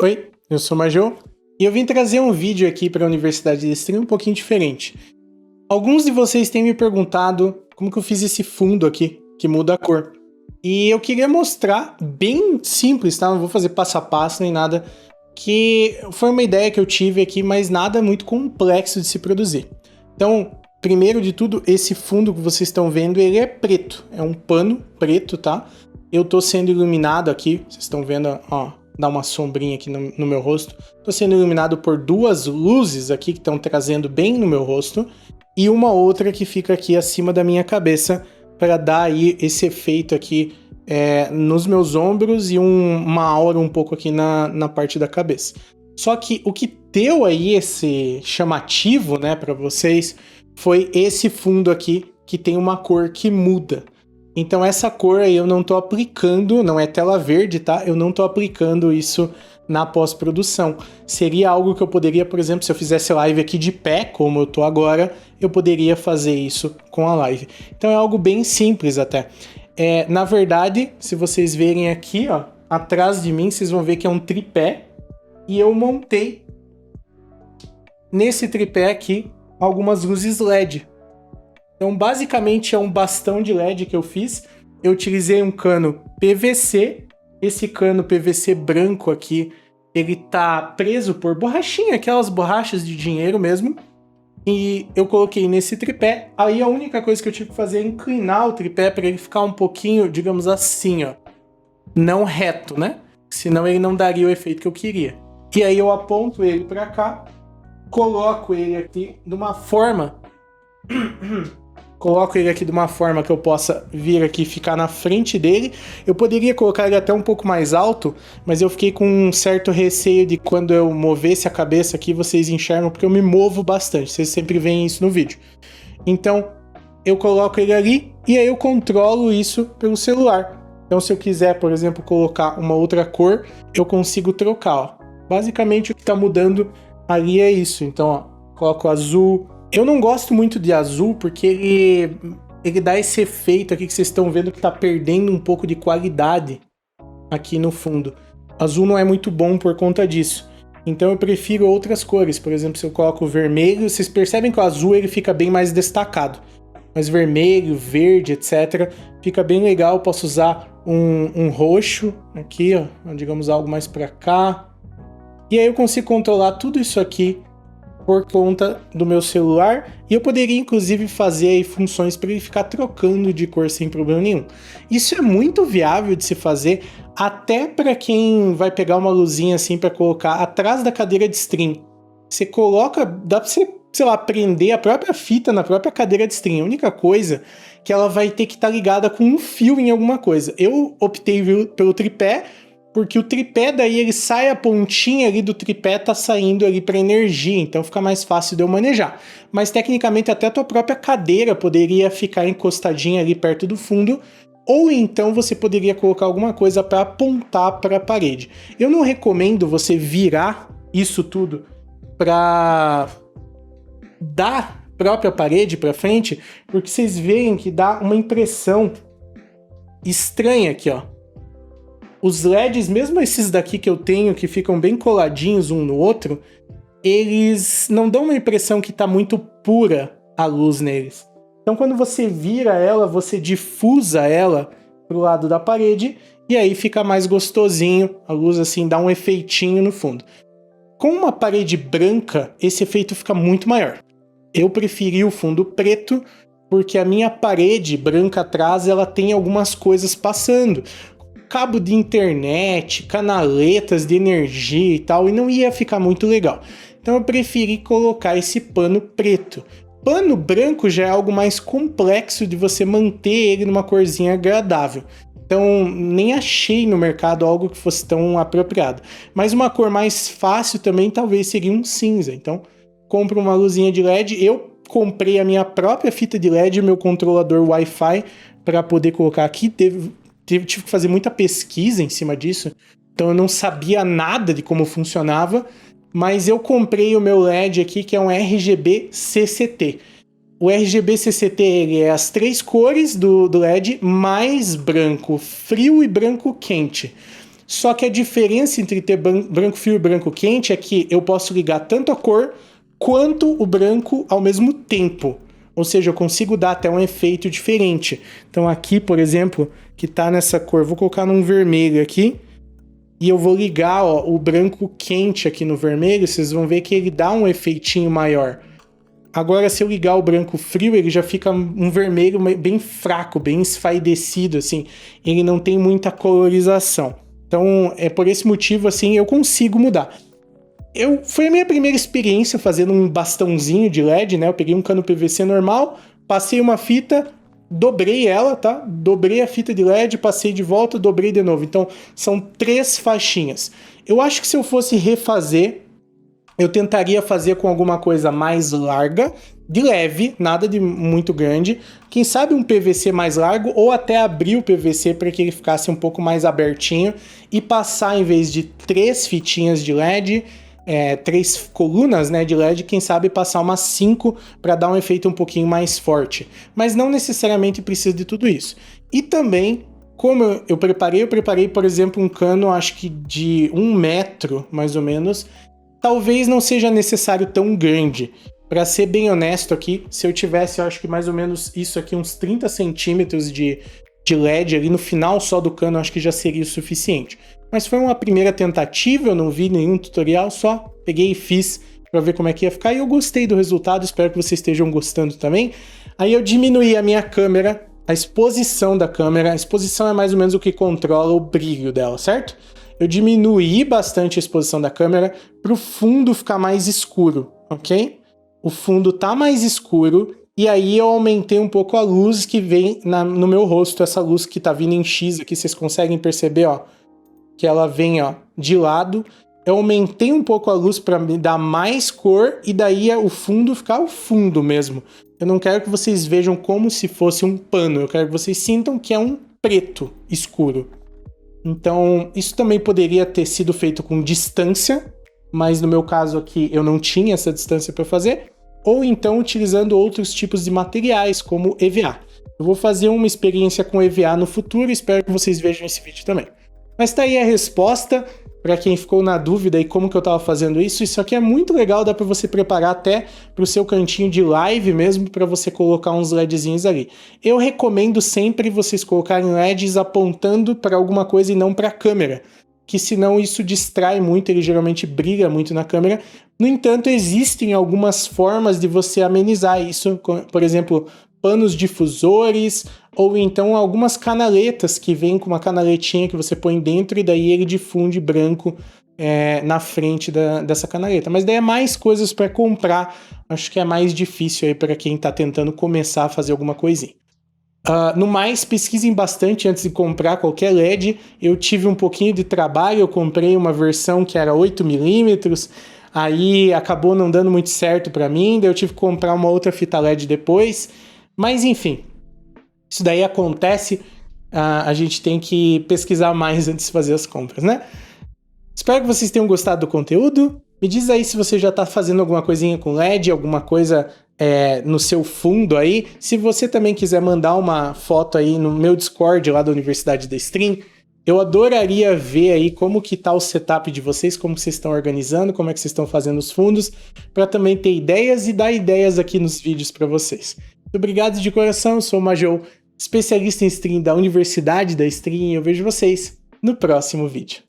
Oi, eu sou o Major e eu vim trazer um vídeo aqui para a Universidade de Stream um pouquinho diferente. Alguns de vocês têm me perguntado como que eu fiz esse fundo aqui, que muda a cor. E eu queria mostrar, bem simples, tá? Não vou fazer passo a passo nem nada, que foi uma ideia que eu tive aqui, mas nada muito complexo de se produzir. Então, primeiro de tudo, esse fundo que vocês estão vendo, ele é preto, é um pano preto, tá? Eu tô sendo iluminado aqui, vocês estão vendo, ó, dá uma sombrinha aqui no meu rosto. Tô sendo iluminado por duas luzes aqui que estão trazendo bem no meu rosto e uma outra que fica aqui acima da minha cabeça para dar aí esse efeito aqui nos meus ombros e uma aura um pouco aqui na parte da cabeça. Só que o que deu aí esse chamativo, né, para vocês, foi esse fundo aqui que tem uma cor que muda. Então essa cor aí eu não tô aplicando, não é tela verde, tá? Eu não tô aplicando isso na pós-produção. Seria algo que eu poderia, por exemplo, se eu fizesse live aqui de pé, como eu tô agora, eu poderia fazer isso com a live. Então é algo bem simples até. Na verdade, se vocês verem aqui, ó, atrás de mim, vocês vão ver que é um tripé. E eu montei nesse tripé aqui algumas luzes LED. Então, basicamente, é um bastão de LED que eu fiz. Eu utilizei um cano PVC. Esse cano PVC branco aqui, ele tá preso por borrachinha, aquelas borrachas de dinheiro mesmo. E eu coloquei nesse tripé. Aí a única coisa que eu tive que fazer é inclinar o tripé para ele ficar um pouquinho, digamos assim, ó, não reto, né? Senão ele não daria o efeito que eu queria. E aí eu aponto ele para cá, coloco ele aqui de uma forma... Coloco ele aqui de uma forma que eu possa vir aqui e ficar na frente dele. Eu poderia colocar ele até um pouco mais alto, mas eu fiquei com um certo receio de quando eu movesse a cabeça aqui, vocês enxergam, porque eu me movo bastante. Vocês sempre veem isso no vídeo. Então, eu coloco ele ali e aí eu controlo isso pelo celular. Então, se eu quiser, por exemplo, colocar uma outra cor, eu consigo trocar, ó. Basicamente, o que está mudando ali é isso. Então, ó, coloco azul. Eu não gosto muito de azul porque ele dá esse efeito aqui que vocês estão vendo que tá perdendo um pouco de qualidade aqui no fundo. Azul não é muito bom por conta disso. Então eu prefiro outras cores. Por exemplo, se eu coloco vermelho, vocês percebem que o azul ele fica bem mais destacado. Mas vermelho, verde, etc. fica bem legal. Eu posso usar um roxo aqui, ó, digamos algo mais para cá. E aí eu consigo controlar tudo isso aqui por conta do meu celular, e eu poderia inclusive fazer aí funções para ele ficar trocando de cor sem problema nenhum. Isso é muito viável de se fazer, até para quem vai pegar uma luzinha assim para colocar atrás da cadeira de stream. Você coloca, dá para você, sei lá, prender a própria fita na própria cadeira de stream. A única coisa que ela vai ter que estar ligada com um fio em alguma coisa. Eu optei pelo tripé, porque o tripé daí ele sai, a pontinha ali do tripé tá saindo ali para energia, então fica mais fácil de eu manejar. Mas tecnicamente até a tua própria cadeira poderia ficar encostadinha ali perto do fundo, ou então você poderia colocar alguma coisa para apontar para a parede. Eu não recomendo você virar isso tudo para dar a própria parede para frente, porque vocês veem que dá uma impressão estranha aqui, ó. Os LEDs, mesmo esses daqui que eu tenho, que ficam bem coladinhos um no outro, eles não dão uma impressão que está muito pura a luz neles. Então quando você vira ela, você difusa ela pro lado da parede e aí fica mais gostosinho, a luz assim dá um efeitinho no fundo. Com uma parede branca, esse efeito fica muito maior. Eu preferi o fundo preto porque a minha parede branca atrás ela tem algumas coisas passando. Cabo de internet, canaletas de energia e tal, e não ia ficar muito legal. Então eu preferi colocar esse pano preto. Pano branco já é algo mais complexo de você manter ele numa corzinha agradável. Então nem achei no mercado algo que fosse tão apropriado. Mas uma cor mais fácil também talvez seria um cinza. Então compro uma luzinha de LED. Eu comprei a minha própria fita de LED, meu controlador Wi-Fi para poder colocar aqui. Tive que fazer muita pesquisa em cima disso, então eu não sabia nada de como funcionava, mas eu comprei o meu LED aqui, que é um RGB CCT. O RGB CCT ele é as 3 cores do LED mais branco frio e branco quente. Só que a diferença entre ter branco frio e branco quente é que eu posso ligar tanto a cor quanto o branco ao mesmo tempo. Ou seja, eu consigo dar até um efeito diferente. Então aqui, por exemplo, que tá nessa cor, vou colocar num vermelho aqui, e eu vou ligar, ó, o branco quente aqui no vermelho, vocês vão ver que ele dá um efeitinho maior. Agora, se eu ligar o branco frio, ele já fica um vermelho bem fraco, bem esfaidecido, assim. Ele não tem muita colorização. Então, é por esse motivo, assim, eu consigo mudar. Foi a minha primeira experiência fazendo um bastãozinho de LED, né? Eu peguei um cano PVC normal, passei uma fita, dobrei ela, tá? Dobrei a fita de LED, passei de volta, dobrei de novo. Então, são 3 faixinhas. Eu acho que se eu fosse refazer, eu tentaria fazer com alguma coisa mais larga, de leve, nada de muito grande. Quem sabe um PVC mais largo, ou até abrir o PVC para que ele ficasse um pouco mais abertinho e passar, em vez de 3 fitinhas de LED, 3 colunas, né, de LED, quem sabe passar umas 5 para dar um efeito um pouquinho mais forte. Mas não necessariamente precisa de tudo isso. E também, como eu preparei, por exemplo, um cano, acho que de 1 metro, mais ou menos. Talvez não seja necessário tão grande. Para ser bem honesto aqui, se eu tivesse, eu acho que mais ou menos isso aqui, uns 30 centímetros de LED ali no final só do cano, acho que já seria o suficiente. Mas foi uma primeira tentativa, eu não vi nenhum tutorial, só peguei e fiz para ver como é que ia ficar e eu gostei do resultado, espero que vocês estejam gostando também. Aí eu diminuí a minha câmera, a exposição da câmera, a exposição é mais ou menos o que controla o brilho dela, certo? Eu diminuí bastante a exposição da câmera para o fundo ficar mais escuro, ok? O fundo tá mais escuro e aí eu aumentei um pouco a luz que vem no meu rosto, essa luz que tá vindo em X aqui, vocês conseguem perceber, ó, que ela vem, ó, de lado. Eu aumentei um pouco a luz para me dar mais cor e daí o fundo ficar o fundo mesmo. Eu não quero que vocês vejam como se fosse um pano, eu quero que vocês sintam que é um preto escuro. Então, isso também poderia ter sido feito com distância, mas no meu caso aqui eu não tinha essa distância para fazer, ou então utilizando outros tipos de materiais, como EVA. Eu vou fazer uma experiência com EVA no futuro, espero que vocês vejam esse vídeo também. Mas tá aí a resposta, para quem ficou na dúvida aí como que eu tava fazendo isso. Isso aqui é muito legal, dá para você preparar até pro seu cantinho de live mesmo, para você colocar uns LEDzinhos ali. Eu recomendo sempre vocês colocarem LEDs apontando para alguma coisa e não para a câmera, que senão isso distrai muito, ele geralmente brilha muito na câmera. No entanto, existem algumas formas de você amenizar isso, por exemplo, panos difusores, ou então algumas canaletas que vêm com uma canaletinha que você põe dentro e daí ele difunde branco na frente dessa canaleta. Mas daí é mais coisas para comprar, acho que é mais difícil aí para quem está tentando começar a fazer alguma coisinha. No mais, pesquisem bastante antes de comprar qualquer LED. Eu tive um pouquinho de trabalho, eu comprei uma versão que era 8mm, aí acabou não dando muito certo para mim, daí eu tive que comprar uma outra fita LED depois. Mas enfim, isso daí acontece, a gente tem que pesquisar mais antes de fazer as compras, né? Espero que vocês tenham gostado do conteúdo. Me diz aí se você já está fazendo alguma coisinha com LED, alguma coisa no seu fundo aí. Se você também quiser mandar uma foto aí no meu Discord lá da Universidade da Stream, eu adoraria ver aí como que tá o setup de vocês, como que vocês estão organizando, como é que vocês estão fazendo os fundos, para também ter ideias e dar ideias aqui nos vídeos para vocês. Muito obrigado de coração, eu sou o Majou, especialista em stream da Universidade da Stream, e eu vejo vocês no próximo vídeo.